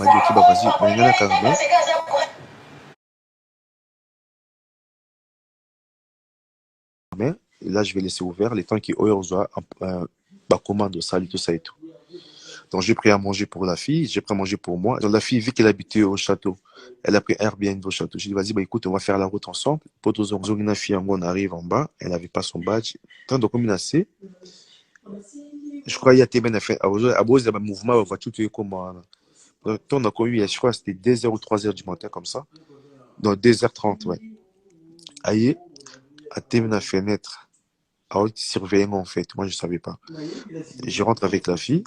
m'a dit ok bah vas-y mais carrément. Et là je vais laisser ouvert les temps qui reçoit bah commande salut tout ça et tout. Donc j'ai pris à manger pour la fille, j'ai pris à manger pour moi. Donc la fille vu qu'elle habitait au château, elle a pris Airbnb au château. J'ai dit vas-y bah écoute on va faire la route ensemble. Pour tous une fille on arrive en bas, elle avait pas son badge. Tant donc comme il a assez, je crois il y a tellement fait à cause de mouvement la voiture tu es comment. Donc on a connu je crois c'était 2h ou 3h du matin comme ça. Donc 2h30 ouais. Aïe, à terminer la fenêtre. Alors, surveillant en fait, moi je savais pas. Je rentre avec la fille.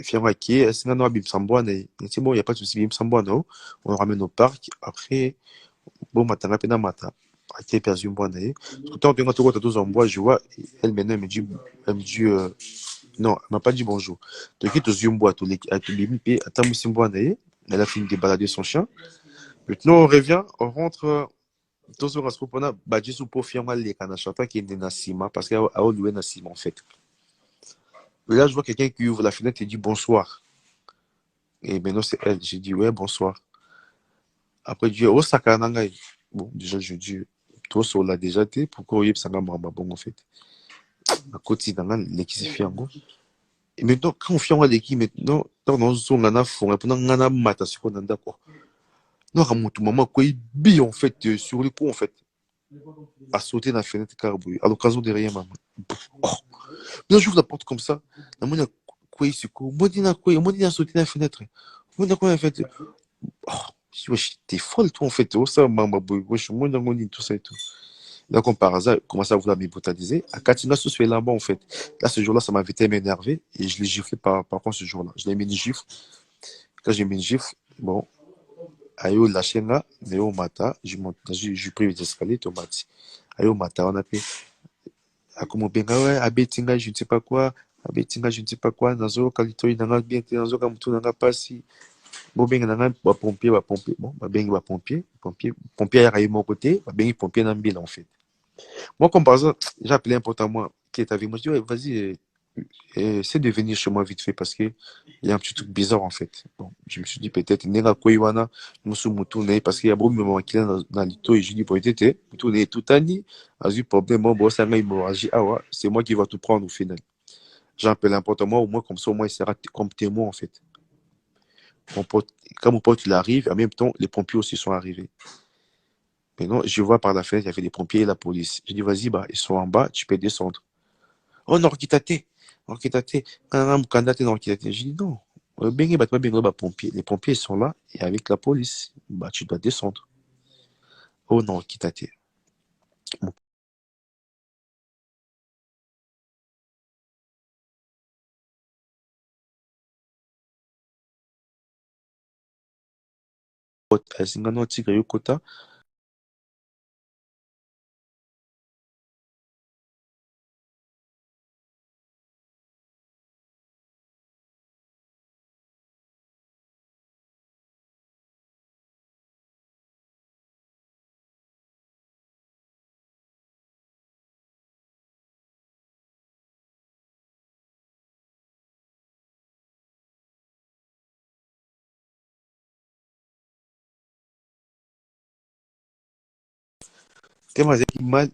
Fiamma qui est, c'est un bim samboane. C'est bon, il n'y a pas de souci, bim samboane. On le ramène au parc. Après, bon, matin, rapidement, matin. Qui est perdu un bois. Tout le temps, quand tu vois 12 en bois, je vois, elle maintenant, elle me dit, non, elle m'a pas dit bonjour. Donc, tu as un bois, tu as bim, puis, attends, c'est un bois. Elle a fini de balader son chien. Maintenant, on revient, on rentre. Tous on se propose, bah, juste pour Fiamma, les canachata qui est de Nassima, parce qu'elle a loué Nassima, en fait. Et là, je vois quelqu'un qui ouvre la fenêtre et dit bonsoir. Et maintenant, c'est elle. J'ai dit, ouais, bonsoir. Après, je dis, oh, Sakananga. Bon, déjà, je dis, toi, on l'a déjà été. Pourquoi il y a bon, en fait. À côté, dans l'équipe, c'est fiango. Et maintenant, quand on fait l'équipe, maintenant, dans nos zones, on a fond, et pendant on a mata, c'est qu'on a d'accord. Non, à mon tout moment, quoi, il bille, en fait, sur les coups, en fait, à sauter dans la fenêtre carboy, à l'occasion de rien, maman. Oh, maintenant, j'ouvre la porte comme ça. La moine, quoi, il se court. Moi, dis, quoi, moi, dis, sauter dans la fenêtre. Moi, dis, quoi, en fait. Oh, je dis, wesh, t'es folle, toi, en fait. Oh, ça, maman, boy, wesh, moi, dans tout ça et tout. Là, comme par hasard, il commence à vouloir m'hypothétiser. À Katina, se fait là-bas, en fait. Là, ce jour-là, ça m'avait tellement énervé et je l'ai giflé par contre ce jour-là. Je l'ai mis une gifle. Quand j'ai mis une gifle, bon, ayo, la chaîne là, Néo Mata, je monte, j'ai pris les escaliers, tomati. Ayo Mata, on a fait, à comment benga, ouais, abetinga, je ne sais pas quoi, abetinga, je ne sais pas quoi, nazo, kalito, nanga, bien, nazo, kamutu, nanga, passi. Bon, benga, nanga, pompier, bon, benga, pompier, à mon côté, benga, pompier, n'ambile, en fait. Moi, comme par exemple, j'ai appelé un pote à moi qui est avec moi. Je dis, ouais, vas-y, essaie de venir chez moi vite fait parce qu'il y a un petit truc bizarre en fait. Bon, je me suis dit peut-être, Nera Koiwana, Musu Mutune, parce qu'il y a beaucoup de moments qui sont dans l'ito et je dis, peut-être, Mutune, tout ani, a eu problème, bon, ça m'a dit, ah ouais, c'est moi qui va tout prendre au final. J'ai appelé un pote à moi, au moins, comme ça, au moins, il sera comme témoin en fait. Mon pote, quand mon pote il arrive, en même temps, les pompiers aussi sont arrivés. Maintenant, je vois par la fenêtre, il y avait des pompiers et la police. Je dis, vas-y, bah, ils sont en bas, tu peux descendre. Oh, Norkitate. Norkitate. Kandate Norkitate. J'ai dit non. Bengi, bah, bengi, bah, pompiers. Les pompiers sont là et avec la police. Bah, tu dois descendre. Oh, Norkitate. Mon pote, Singano Tiga Yokota. Tema zeki mal,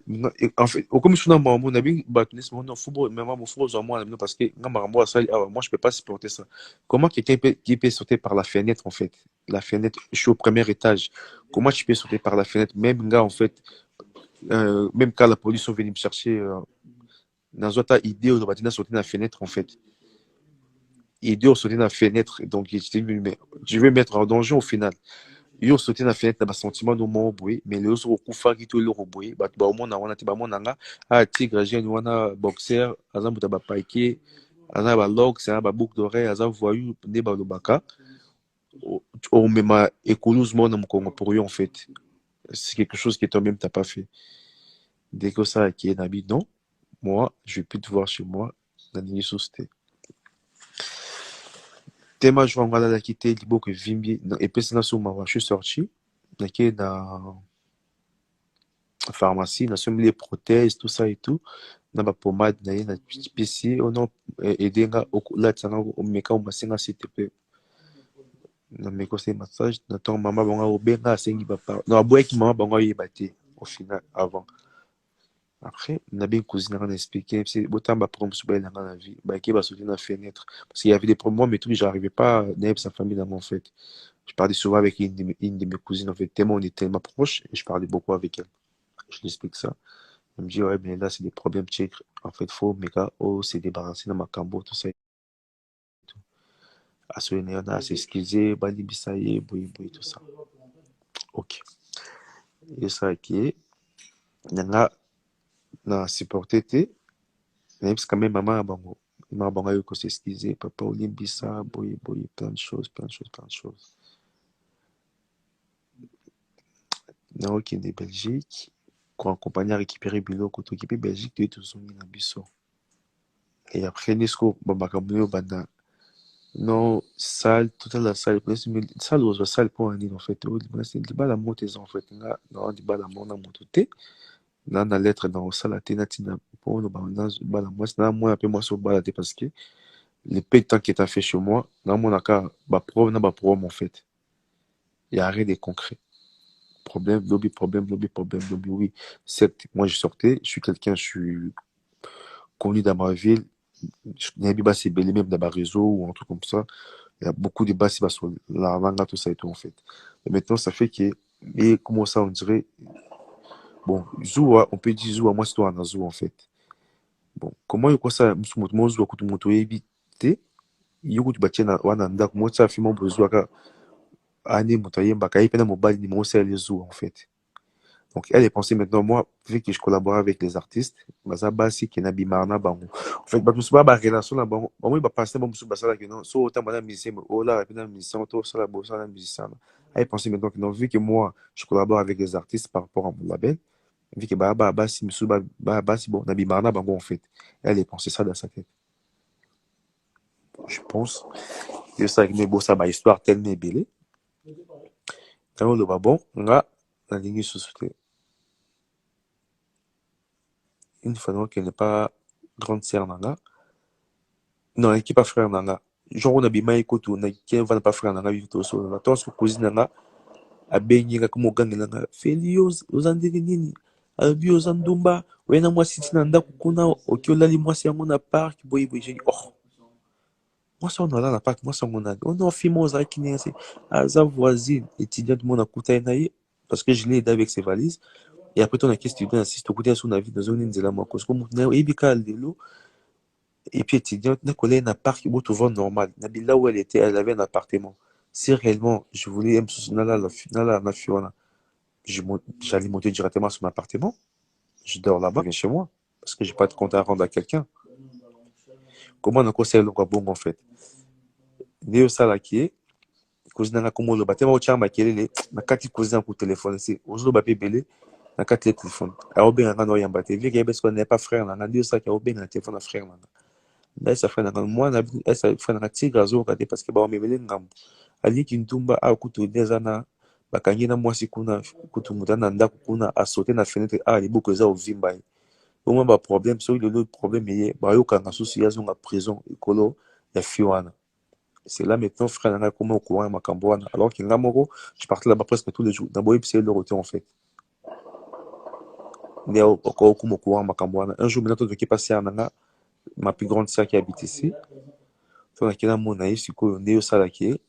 en fait, au comme je suis dans mon avis, bah, mon football, mais moi, mon football, en moi, parce que, moi, je peux pas supporter ça. Comment quelqu'un qui peut sauter par la fenêtre, en fait? La fenêtre, je suis au premier étage. Comment tu peux sauter par la fenêtre? Même, gars, en fait, même quand la police sont venus me chercher, dans une idée, on va sauter dans la fenêtre, en fait. Idée, on sauter dans la fenêtre. Donc, je vais mettre en danger au final. Yo sauter na fenêtre na basentiment no mo boye mais le zo kufaki to le boye bato ba omona wana te ba monanga a tigre jeune wana boxer azambuta ba paike aza ba log c'est ba boucle d'oreille aza voyou ne ba lobaka o mema écolousement na mkongo pour eux en fait c'est quelque chose que toi-même t'as pas fait dès que ça qui est nabi non moi je vais plus te voir chez moi na nini société tema je vais la quitter libo que vimbi et puis c'est là sur ma je suis sorti na pharmacie, na sommes les prothèses, tout ça et tout. Na ba pomade na ye na PC, on a aidé nga là tsanga o meka o masenga CTP. na me conseil massage na ton maman bonga obenga asengi papa non aboyaki maman bango ayeba te au final avant après na bien cousine nanga na expliqué c'est botamba problème sur baye nanga na vie bayaki basauter na fenêtre parce qu'il y avait des problèmes moi mais tout j'arrivais pas à sa famille dans en fait je parlais souvent avec une de mes cousines en fait tellement on est tellement proches et je parlais beaucoup avec elle je lui explique ça elle me dit ouais mais là c'est des problèmes tchèques en fait faut mes gars oh c'est débarrassé dans ma cambo tout ça asoyena yo na s'excuser balibisa ye boye boye tout ça ok esalaki nanga na supporté te nayebisi quand même maman ya bango ayoki s'excuser papa olimbisa boye boye plein de choses plein de choses plein de choses naokende belgique koaccompagne à récupérer biloko tokipe belgique toye tozongi na biso et après nesco bamakambo oyo banda non salle totala salle salle ozwa salle mpo anini en fait libala mo te eza en fait nga na libala mo na moto te na lettre na osala te natina mpo oloba bala mwasi na mwana mpe mwasi obala te parce que le peu de temps qui est fait chez moi namonaka baprobe na baprobe en fait il y a rien de concret problème lobby problème lobby problème lobby oui certes moi je sortais je suis quelqu'un je suis connu dans ma ville nayebi basi ebele même dans ma réseau ou un truc comme ça il y a beaucoup de basi sur la manga tout ça et tout en fait et maintenant ça fait que et comment ça on dirait bon Zoua on peut dire Zoua moi c'est toi en Zoua en fait bon comment yoko ça moto Zoua kutu moto yebi te yoko tu batia na wana ndako mo ça fi mo besoin ka ani moto yembaka ye pena mobile ni mo c'est les Zoua en fait. Donc, elle est pensée maintenant, moi, vu que je collabore avec les artistes, baza basi qui na bimarna bango. En fait, ba musuba ba relation na bango, bango ba passer ba musuba sala que non, so autant madame musicien, oh là, puis na musicien, to sala bo sala musicien. Elle est pensée maintenant que non, vu que moi, je collabore avec les artistes par rapport à mon label, vu que ba basi musuba ba basi bon na bimarna bango en fait. Elle est pensée ça dans sa tête. Je pense. Et ça que bo ça ba histoire tellement belle. Quand le bon, nga na ligne société. Une fois qu'elle n'est pas grande sœur nanga. Non, équipe pas frère nanga. Genre on a bima ekutu na qui va pas frère nanga vivre so na to so cousine nanga abengi nga comme gang nanga Felios ozandeli nini abi ozandumba wena moi siti na ndako kuna okiolali mwasi yango na parc boyi boyi j'ai dit oh moi ça on a là na parc moi ça on a on a fimo ozaki ni c'est aza voisine étudiante mon akuta na ye parce que je l'ai aidé avec ses valises et après ton acquis étudiant assiste au côté de son avis dans une nzela moi cause comme na ebika lelo. Et puis étudiante, n'a collé un parc où tout va normal. Là où elle était, elle avait un appartement. Si réellement je voulais j'allais monter directement sur mon appartement, je dors là-bas, je viens chez moi, parce que j'ai pas de compte à rendre à quelqu'un. Comment on conseille le bon en fait? Néo Salaki, cousin n'a comme le bâtiment au charme à quel est, n'a qu'à cousin pour téléphone, c'est aux autres bapé belé, n'a qu'à téléphone. Alors bien, on a rien battu, vu qu'il y a pas frère, on a dit ça qu'il y a bien un téléphone à frère. Là ça fait moi na ça fait na tigre zo kate parce que ba memele ngambo ali kintumba a kutu dezana bakangi na mwasi kuna kutu mutana ndako kuna a sauter na fenêtre a libuko za ovimba au moins ba problème so le problème est ba yo kanga susu ya zonga prison ekolo ya fiwana c'est là maintenant frère nanga comment au courant makambo wana alors que ngamoko je partais là-bas presque tous les jours dans boy c'est le retour en fait mais au courant makambo wana un jour maintenant qui passé à nanga ma plus grande sœur qui habite ici tonaki na mona ye sikoyo nde osalaki ye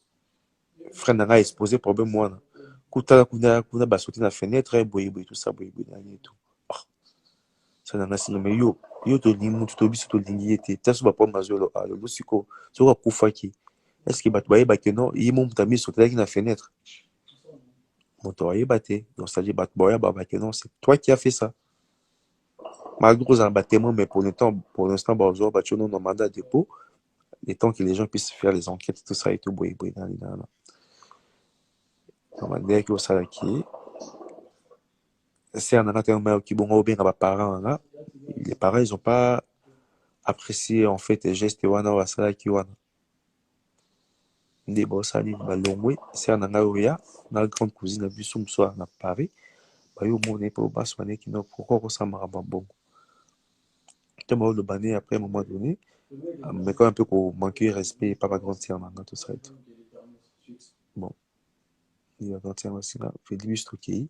frère na ngai exposé problème wana kutala kuna basauti na fenêtre boyeboye tout ça boyeboye nani etu sa na ngai sino me yo tolingi mutu tobiso tolingi ye te ta so baproblème azolo lelo sikoyo soki akufaki est ce que bato bayebaki non ye mo mutu amisautelaki na fenêtre moto ayeba te donc c'est à dire bato bayeba bake non c'est toi qui as fait ça malgré kozala batémoin mais pour l'instant bazwa batio non na mandat de dépôt le temps que les gens puissent faire les enquêtes tout ça et tout boyeboye nani nana ndenge osalaki c'est un tellement qui bon bien à parents là les parents ils ont pas apprécié en fait les gestes wana wasalaki wana nde bosali balongwe c'est un oya na grande cousine biso msoa na Paris bayo mona pe baso baneki no pourquoi kosamara babongo tellement le bané après un moment donné mais quand un peu qu'on manquer respect pas ma grande sœur nanga tout ça et tout Bon, il y a 21 masinga, fait du bistro qui.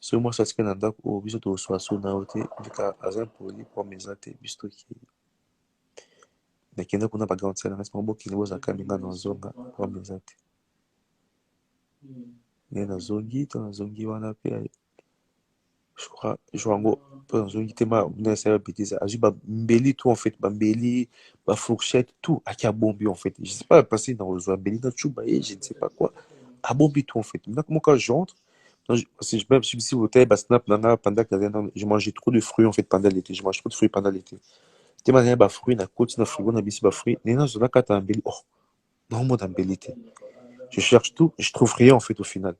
So moi ça se na ndako o biso to so aso na ote vika azan poli pour mes ate bistro qui. Mais kenda kuna ba garantie na reste mbo ki boza kaminga na zonga pour mes ate. Ne na zongi wana pe je crois joango pour zongi tema na ça bêtise azu ba mbeli tout en fait ba mbeli ba fourchette tout a kia bombi en fait. Je sais pas passer dans zo mbeli na chuba et je ne sais pas quoi. A bombi tout en fait. Maintenant comment quand j'entre si je me suis au hôtel, bah, snap, nana, pendant que je mangeais trop de fruits en fait pendant l'été. Je mange trop de fruits pendant l'été. T'es mal, bah, fruits, na côte, na frigo, na bisi, bah, fruits. Nena, je n'ai qu'à t'embellir. Oh, non, moi, d'embellité. Je cherche tout, je trouve rien en fait au final.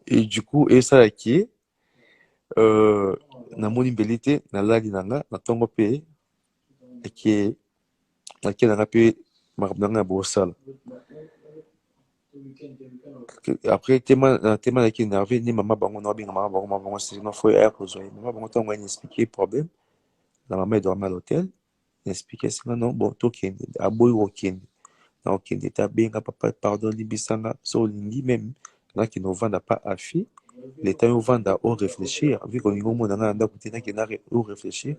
Et du coup, et ça, qui est, na moni mbelité, na lali nanga, na tongo pe, et qui est, na qui nanga pe, marabnanga, bossal. Après, tellement qui énervé, ni maman bango, na binga, maman bango, c'est non, faut air, maman bango, t'as expliqué le problème. La maman est dormie à l'hôtel. Expliqué singa non bon tokende aboyi kokende na okende te abenga papa pardon libisanga so olingi meme nakende ovanda pa afi leta yo ovanda o réfléchir vu kolingi omona nga na ndako te nakende o réfléchir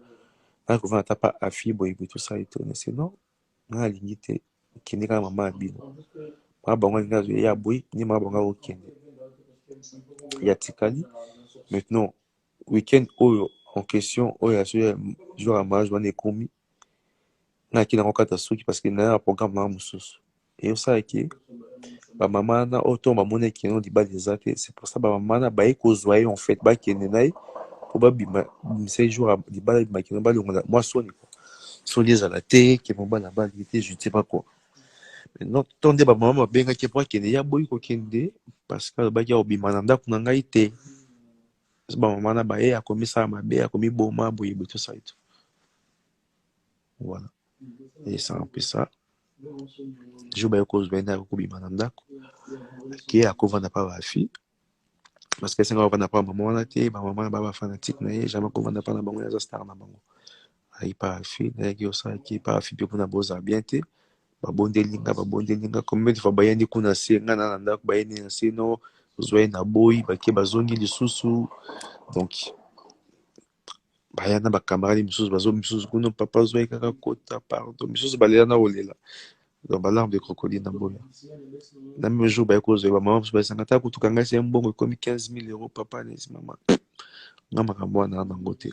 naki ovanda ta pa afi boyebi tosala etone sinon nga alingi te okende kaka mama ya bino mama bango alingi azwa ye aboyi ni mama bango akokende ya tikali maintenant week-end oyo en question oyo asoya jour ya mariage wana ekomi naki nango kata suki parce que na programme na mosusu eyosalaki bamama wana oyo to bamoni ekende libala eza te c'est pour ça bamama wana baye kozwa ye en fait bakende na ye po babima bimisa jour libala bima kende balongola mwa soni soni ezala te ke mobala bali te je ne sais pas quoi maintenant to nde bamama babengaki po akende ya boyi kokende parce que alobaki akobima na ndako na ngai te bamama wana baye akomisala mabe akomiboma boyeboye tosala eto voilà et c'est un peu ça jour baye kozwa ye nde akokobima na ndako ke akovanda pa bafi parce que esenga kovanda pa mama wana te bamama na baba fanatique na ye jamai kovanda pa na bango aza star na bango ayi pa afi nayaki osalaki pa afi mpe kuna bozala bien te babondelinga combien de fois bayandi kuna se nga na ndako bayandi na se no ozwa ye na boyi bake bazongi lisusu donc baya na bakamaradi misusu bazo misusu kuna papa ozwa ye kaka kota pardon misusu balela na kolela donc balarme de crocodile na boya na même jour baye kozwa bamama mosusu basanga ta kutuka ngai se mbongo ekomi 15 000 euros papa nesi mama nga makambo wana nango te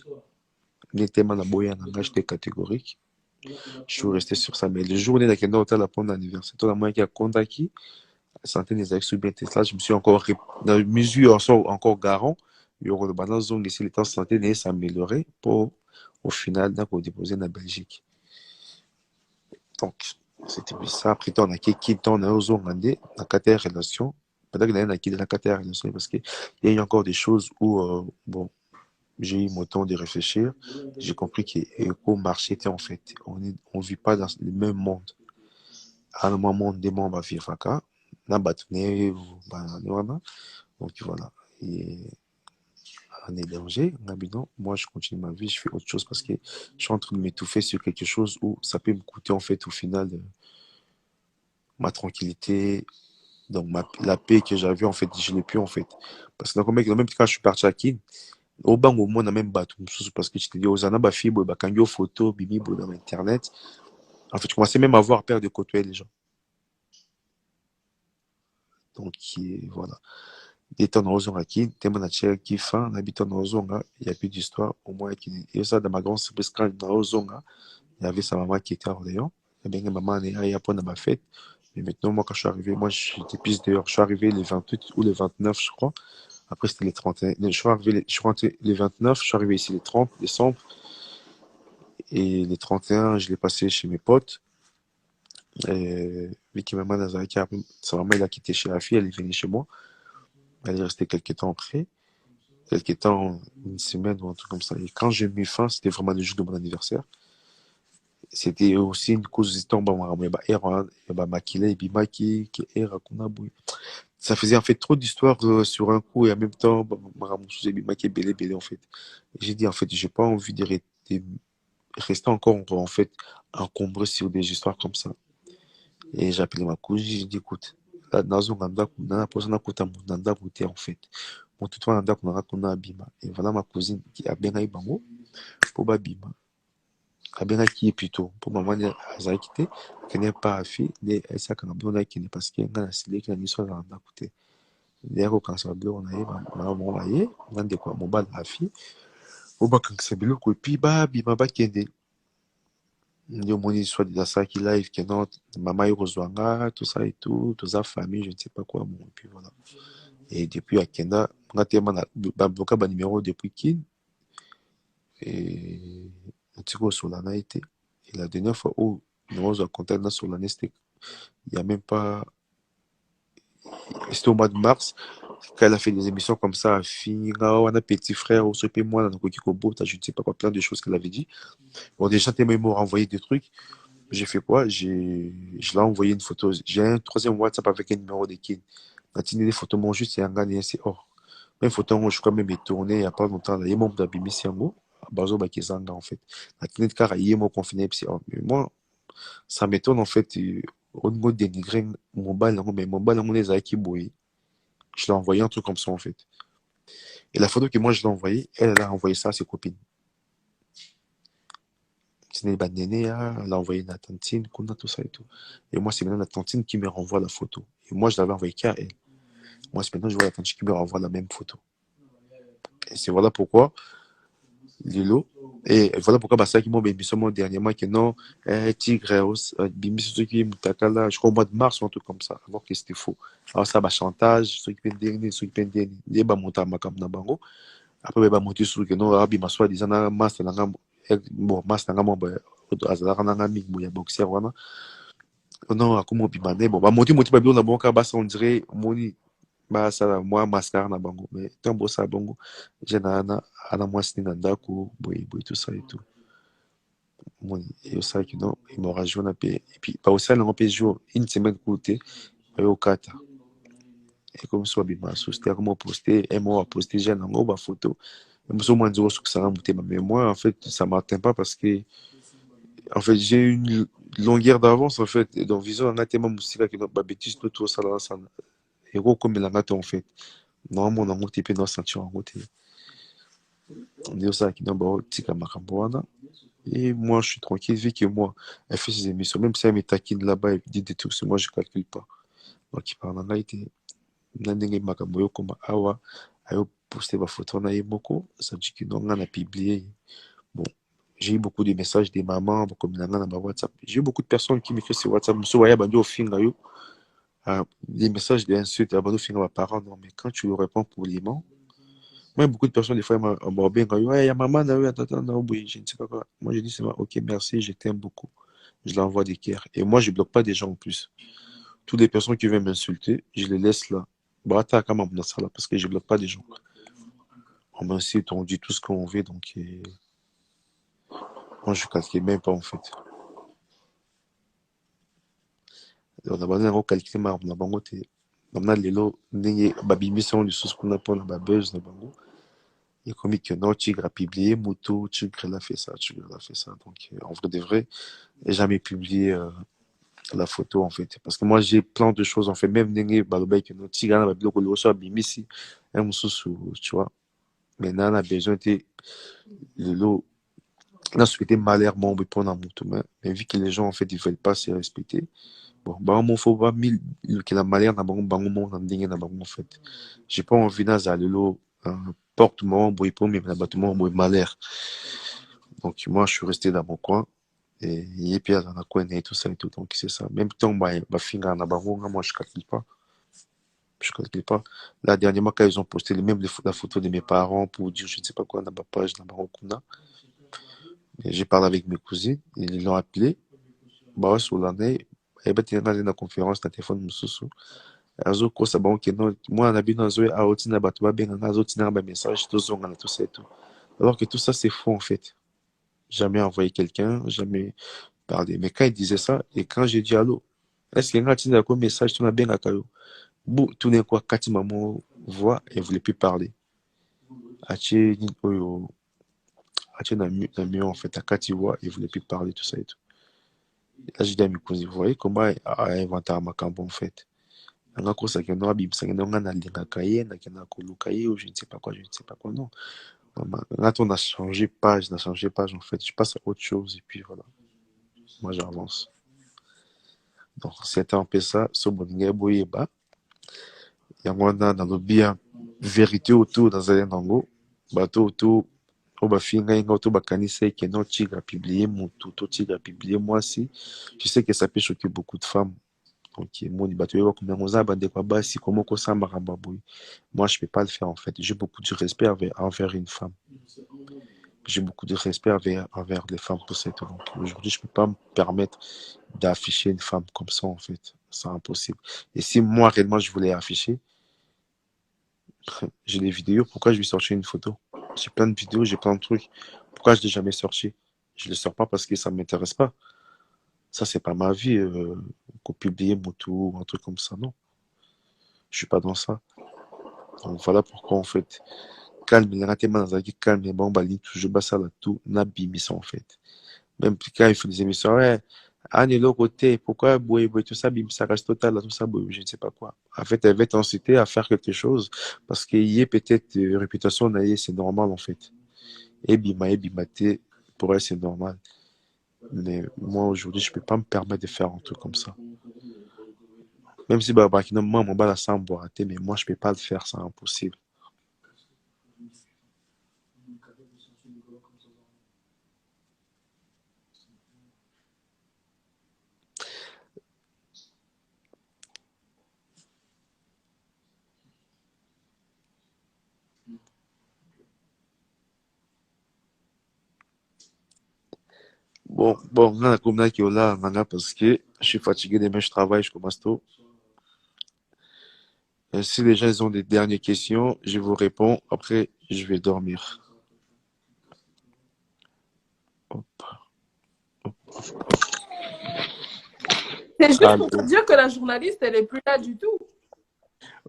netema na boya na nga j'étais catégorique je suis resté sur ça mais le jour où nakende otala mpona anniversaire to namonaki akondaki santé nezalaki so bien te là je me suis encore na mesure encore garant yokoloba nazongisi le temps santé naye s'améliorer po au final nakodépose na Belgique donc c'était ça après temps nakeki temps na ozonga nde na kati ya relation pendant que naye nakide na kati ya relation parce que il y a eu encore des choses où bon j'ai eu mon temps de réfléchir j'ai compris qu'au marché était en fait on vit pas dans le même monde à un moment des membres vivre à na bato ne wana donc voilà et on est danger non moi je continue ma vie je fais autre chose parce que je suis en train de m'étouffer sur quelque chose où ça peut me coûter en fait au final ma tranquillité donc la paix que j'avais en fait je l'ai plus en fait parce que même quand je suis parti à Kin au banc au monde même bateau parce que tu te dis aux anaba fibre bakango photo bimi dans internet en fait je commençais même à avoir peur de côtoyer les gens donc voilà des temps ozonga Kin tellement na qui fin habitant dans ozonga il y a plus d'histoire au moins et ça dans ma grande surprise quand dans ozonga il y avait sa maman qui était à Orléans et bien maman est à pour ma fête mais maintenant moi quand je suis arrivé moi j'étais plus dehors je suis arrivé les 28 ou les 29 je crois après c'était les 31 je suis arrivé je suis rentré les 29 je suis arrivé ici les 30 décembre et les 31 je l'ai passé chez mes potes et Vicky maman Nazaraki sa maman elle a quitté chez la fille elle est venue chez moi elle est restée quelques temps après quelques temps une semaine ou un truc comme ça et quand j'ai mis fin c'était vraiment le jour de mon anniversaire c'était aussi une cause d'histoire ça faisait en fait trop d'histoires sur un coup et en même temps en fait et j'ai dit en fait j'ai pas envie de rester resté encore, en fait, encombré sur des histoires comme ça. Et j'ai appelé ma cousine, j'ai dit, écoute, là, nazo nganda, nana posa na kota nanda goûter, en fait. Bon, tout le monde qu'on a abima. Et voilà ma cousine qui a bien aïe bango, pour babima. A bien aïe plutôt, pour maman, elle a quitté, qu'elle n'est pas affi, mais elle s'est quand même qui n'est parce qu'il y a un asile qui a mis sur la nanda goûter. D'ailleurs, quand ça va, on a eu, maman, aïe, on a des quoi, mon bal affi, au bas, quand c'est bilo, et puis, babima, ba kende. Ndio moni soit de ça qui live, que non, maman est rejoint, tout ça et tout ça famille, je ne sais pas quoi, bon, et puis voilà. Et depuis à Kenda, on a tellement bloqué le numéro depuis Kin, et un petit peu sur la été. Et la dernière fois où nous avons contacté sur la c'était il n'y a même pas, c'était au mois de mars, quand elle a fait des émissions comme ça, Finga, on a petit frère, ou ce moi, dans le Kikobo, je ne sais pas quoi, plein de choses qu'elle avait dit. Bon, déjà, tellement ils m'ont renvoyé des trucs. J'ai fait quoi? Je l'ai envoyé une photo. J'ai un troisième WhatsApp avec un numéro de Kin. Natine des photos, mon juste, c'est un gars, c'est or. Même photo, moi, je crois même tourné il n'y a pas longtemps. Il y a mon d'abimi, c'est un mot. Bazo, bah, qui est en fait. Natine de car, il y a mon confiné, c'est or. Mais moi, ça m'étonne, en fait, au niveau de dénigrer mon bal, mais mon bal, on les a qui bouillé. Je l'ai envoyé un truc comme ça, en fait. Et la photo que moi, je l'ai envoyée, elle a envoyé ça à ses copines. C'est une néné, elle a envoyé une tantine, qu'on a tout ça et tout. Et moi, c'est maintenant la tantine qui me renvoie la photo. Et moi, je l'avais envoyé qu'à elle. Moi, c'est maintenant, je vois la tantine qui me renvoie la même photo. Et c'est voilà pourquoi, Lilo, et voilà pourquoi, bah, ça qui m'a béni seulement dernièrement, que non, Tigre, Bimbi, ce qui est je crois au mois de mars ou un truc comme ça, alors que c'était faux. Alors ça, bah, chantage, ce qui est dernier, ce qui est dernier, il va monter à ma cam na bango. Après, il va monter sur que non, Rabbi, ma soit disant, master, bon, master, azalaka nanga mingi boya boxer wana non akoma bimane bon bamoti moti babilo na bongo basa on dirait moni basala mwa mascara na bango mais ntango bosala bongo je ana mwasi na ndako boye tout ça et tout moni eyosalaki non hémorragie wana mpe epuis baosala yango mpe jour une semaine kulu te bayokata ekomi so babima susu te akoma poste mo baposte jeune yango bafoto moso mwa nzoko sukisanga motema mais moi en fait ça m'atteint pas parce que en fait, j'ai une longueur d'avance, en fait. Et donc, vision, on a tellement moussika que notre bêtise, tout ça, là, ça, et gros, comme il en a, en fait. Normalement, on a monté, puis, dans la ceinture, en côté. On dit ça, qui n'a pas, tika makamboana. Et moi, je suis tranquille, vu que moi, elle fait ses émissions, même si elle me taquine là-bas, elle dit des trucs, moi, je calcule pas. Donc, il parle en Haïti. Nandenge makamboyo, comme awa, ayo, poster ma photo, na yemoko, ça dit que non, on a publié. Bon, j'ai eu beaucoup de messages des mamans, beaucoup de mamans dans ma WhatsApp. J'ai eu beaucoup de personnes qui m'écrivent sur WhatsApp. Monsieur Waya Bandi au finga yo. Des messages d'insultes à Bandi au finga ma parent. Non, mais quand tu le réponds poliment, moi, beaucoup de personnes, des fois, m'ont bien dit, ouais, il y a maman, attends, non, oui, je ne sais pas quoi. Moi, je dis, c'est ok, merci, je t'aime beaucoup. Je l'envoie des cœurs. Et moi, je bloque pas des gens en plus. Toutes les personnes qui viennent m'insulter, je les laisse là. Brata, quand même, dans ça là, parce que je bloque pas des gens. On m'insulte, on dit tout ce qu'on veut, donc, moi, je calcule même pas, en fait. On a besoin de calculer na bango te namna lelo ndenge babimisa lisusu kuna mpona babuzz na bango ekomi que non Tigre a publié moto Tigre l'a fait ça Tigre l'a fait ça donc en vrai de vrai j'ai jamais publié la photo en fait parce que moi j'ai plein de choses en fait même ndenge balobai que non Tigre na babiloko liboso abimisi un mosusu tu vois maintenant on a besoin te lelo on a souhaité malheur mon mpona moto mais vu que les gens en fait ils veulent pas se respecter. Bon, bah, mon faut pas mille que la manière na bango bango mon na ndenge na bango en fait. J'ai pas envie na zalelo porte mon boy pour mais na bâtiment boy malheur. Donc moi je suis resté dans mon coin et puis dans la coin et tout ça et tout donc c'est ça. Même temps bah finga na bango moi je calcule pas. Je calcule pas. Là dernièrement quand ils ont posté même la photo de mes parents pour dire je ne sais pas quoi dans ma page na bango kuna. J'ai parlé avec mes cousines, ils l'ont appelé. Bah sur l'année et ben t'es dans la conférence na téléphone mususu. Azokosa bango ke non moi na bino azoya aotina bato babenganga azotina ba message tozonga na tout ça et tout alors que tout ça c'est faux en fait jamais envoyé quelqu'un jamais parlé mais quand il disait ça et quand j'ai dit allô est-ce qu'il y a un quoi message tu m'as bien à caillou bou tout d'un coup Kati maman voix et voulait plus parler achi oyo Atienne a mieux, en fait, à Cathy, il voulait plus parler, tout ça et tout. Et là, j'ai dit à mes cousins, vous voyez comment elle a inventé un macambo, en fait. Un coup, ça n'a ou je ne sais pas quoi, je ne sais pas quoi, non. Là, on a changé page, en fait. Je passe à autre chose, et puis voilà. Moi, j'avance. Donc, c'était un peu ça, ce bon boyeba. Il y a moi, dans le bien, vérité autour, dans un nango, bateau autour, au bafinga, inga, autour, bakanisa, et que non, tigre a publié, mon tout tigre a publié, moi aussi. Je sais que ça peut choquer beaucoup de femmes. Donc, moi, combien on a, si, comment ça m'a rambaboui. Moi, je peux pas le faire, en fait. J'ai beaucoup de respect envers une femme. J'ai beaucoup de respect envers les femmes pour cette raison. Aujourd'hui, je peux pas me permettre d'afficher une femme comme ça, en fait. C'est impossible. Et si moi, réellement, je voulais afficher, j'ai des vidéos, pourquoi je vais sortir une photo? J'ai plein de vidéos, j'ai plein de trucs. Pourquoi je ne l'ai jamais sorti? Je ne le sors pas parce que ça ne m'intéresse pas. Ça, c'est pas ma vie. Qu'on publie mon tour, un truc comme ça, non. Je suis pas dans ça. Donc voilà pourquoi, en fait, calme, il y a calme, et bon, bali, toujours bas ça là, tout, n'a ça, en fait. Même quand il fait des émissions, ouais, Anne est l'autre côté, pourquoi Boé, tout ça, bim, ça reste total, là, tout ça, Boé, je ne sais pas quoi. En fait, elle va t'inciter à faire quelque chose, parce qu'il y a peut-être réputation, c'est normal, en fait. Et bimate, pour elle, c'est normal. Mais moi, aujourd'hui, je peux pas me permettre de faire un truc comme ça. Même si, bah, moi, mon bal à ça, mais moi, je peux pas le faire, c'est impossible. Bon, on a comme qui est là, parce que je suis fatigué demain, je travaille, je commence tôt. Si les gens ils ont des dernières questions, je vous réponds. Après, je vais dormir. Hop. C'est juste pour te Allô. dire que la journaliste, elle est plus là du tout.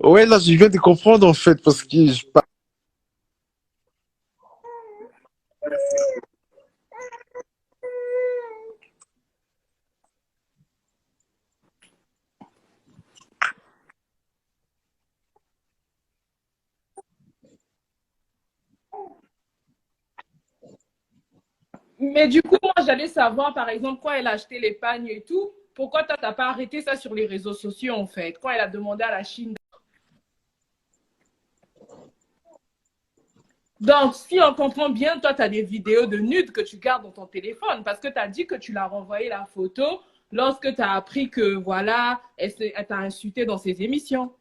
Ouais, là, je viens de comprendre, en fait, parce que je parle. Mais du coup, moi, j'allais savoir, par exemple, quand elle a acheté les pagnes et tout, pourquoi toi, t'as pas arrêté ça sur les réseaux sociaux, en fait, quand elle a demandé à la Chine. Donc, si on comprend bien, toi, tu as des vidéos de nudes que tu gardes dans ton téléphone parce que tu as dit que tu l'as renvoyé la photo lorsque tu as appris que, voilà, elle t'a insulté dans ses émissions.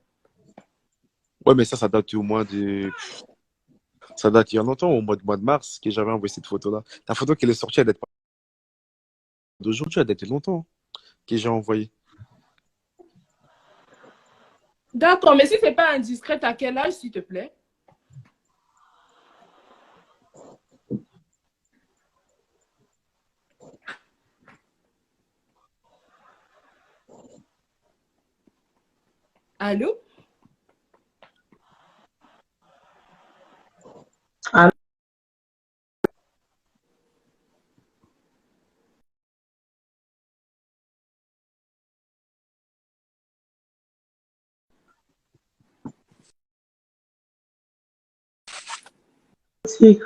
Ouais, mais ça date au moins de. Ça date il y a longtemps, au mois de mars, que j'avais envoyé cette photo-là. La photo qu'elle est sortie, elle date pas d'aujourd'hui, elle date de longtemps, que j'ai envoyé. D'accord, mais si c'est pas indiscret, à quel âge, s'il te plaît? Allô? Ah, si.